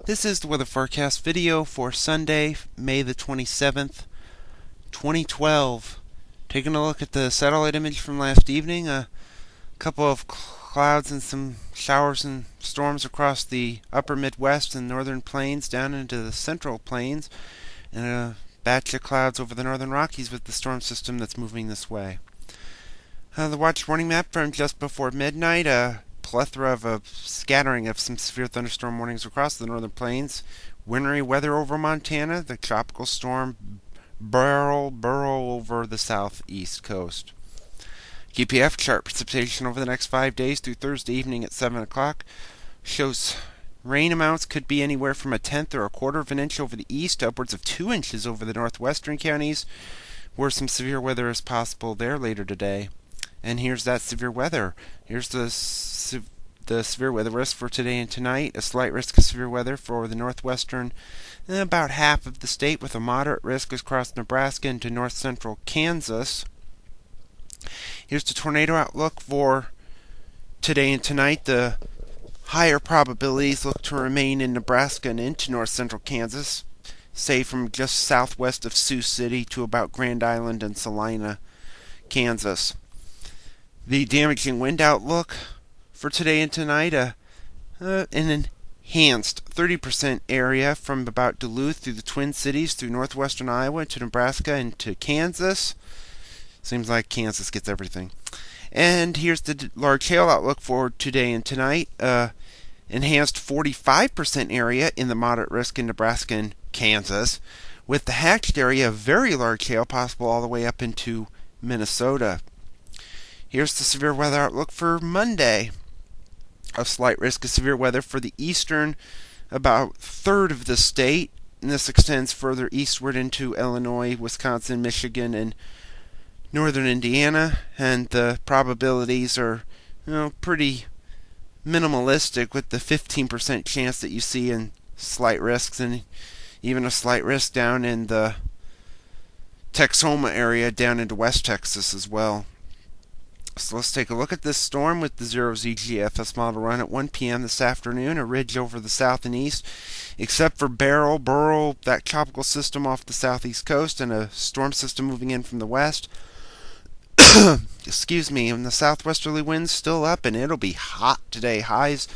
This is the weather forecast video for Sunday, May the 27th, 2012. Taking a look at the satellite image from last evening, a couple of clouds and some showers and storms across the upper Midwest and northern plains down into the central plains, and a batch of clouds over the northern Rockies with the storm system that's moving this way. The watch warning map from just before midnight, a plethora of a scattering of some severe thunderstorm warnings across the northern plains. Wintry weather over Montana, the tropical storm burrow over the southeast coast. GPF chart precipitation over the next 5 days through Thursday evening at 7 o'clock shows rain amounts could be anywhere from a tenth or a quarter of an inch over the east, upwards of 2 inches over the northwestern counties, where some severe weather is possible there later today. And here's that severe weather. Here's the severe weather risk for today and tonight. A slight risk of severe weather for the northwestern and about half of the state, with a moderate risk across Nebraska into north central Kansas. Here's the tornado outlook for today and tonight. The higher probabilities look to remain in Nebraska and into north central Kansas, say from just southwest of Sioux City to about Grand Island and Salina, Kansas. The damaging wind outlook for today and tonight, an enhanced 30% area from about Duluth through the Twin Cities through northwestern Iowa to Nebraska and to Kansas. Seems like Kansas gets everything. And here's the large hail outlook for today and tonight. Enhanced 45% area in the moderate risk in Nebraska and Kansas, with the hatched area of very large hail possible all the way up into Minnesota. Here's the severe weather outlook for Monday. A slight risk of severe weather for the eastern about third of the state, and this extends further eastward into Illinois, Wisconsin, Michigan, and northern Indiana, and the probabilities are pretty minimalistic, with the 15% chance that you see in slight risks, and even a slight risk down in the Texoma area down into West Texas as well. So let's take a look at this storm with the 0Z GFS Model Run at 1 p.m. this afternoon. A ridge over the south and east, except for burrow, that tropical system off the southeast coast, and a storm system moving in from the west. Excuse me, and the southwesterly winds still up, and it'll be hot today. Highs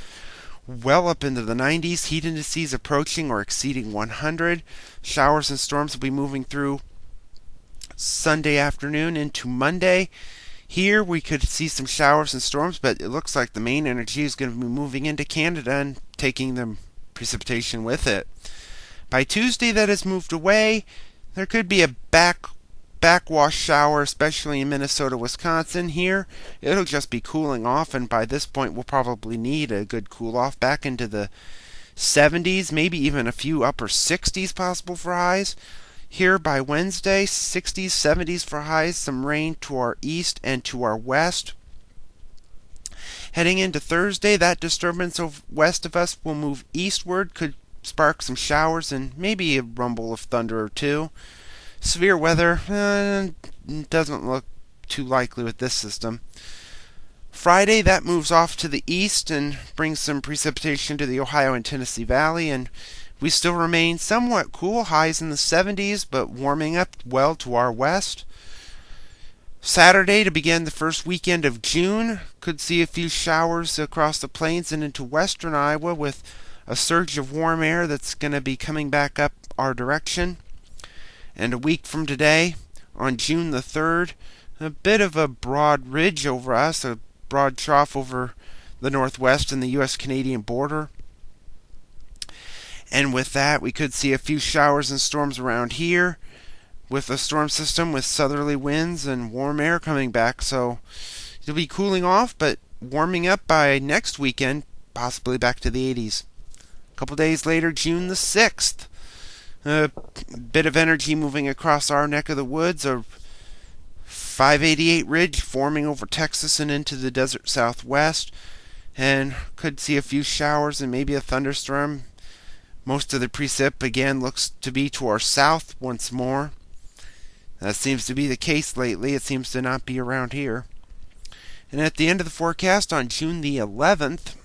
well up into the 90s. Heat indices approaching or exceeding 100. Showers and storms will be moving through Sunday afternoon into Monday. Here we could see some showers and storms, but it looks like the main energy is going to be moving into Canada and taking the precipitation with it. By Tuesday, that has moved away. There could be a backwash shower, especially in Minnesota, Wisconsin. Here, it'll just be cooling off, and by this point, we'll probably need a good cool off back into the 70s, maybe even a few upper 60s possible for highs. Here by Wednesday, 60s, 70s for highs, some rain to our east and to our west. Heading into Thursday, that disturbance west of us will move eastward, could spark some showers and maybe a rumble of thunder or two. Severe weather doesn't look too likely with this system. Friday, that moves off to the east and brings some precipitation to the Ohio and Tennessee Valley, and we still remain somewhat cool, highs in the 70s, but warming up well to our west. Saturday, to begin the first weekend of June, could see a few showers across the plains and into western Iowa, with a surge of warm air that's going to be coming back up our direction. And a week from today, on June the 3rd, a bit of a broad ridge over us, a broad trough over the northwest and the U.S.-Canadian border. And with that, we could see a few showers and storms around here, with a storm system with southerly winds and warm air coming back. So it'll be cooling off, but warming up by next weekend, possibly back to the 80s. A couple days later, June the 6th, a bit of energy moving across our neck of the woods, a 588 ridge forming over Texas and into the desert southwest, and could see a few showers and maybe a thunderstorm. Most of the precip again looks to be to our south once more. That seems to be the case lately. It seems to not be around here. And at the end of the forecast on June the 11th,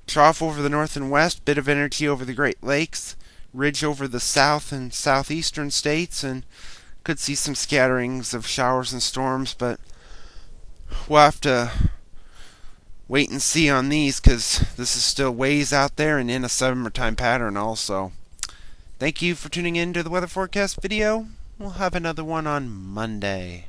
Trough over the north and west, bit of energy over the Great Lakes, ridge over the south and southeastern states, and could see some scatterings of showers and storms, but we'll have to wait and see on these because this is still ways out there and in a summertime pattern also. Thank you for tuning in to the weather forecast video. We'll have another one on Monday.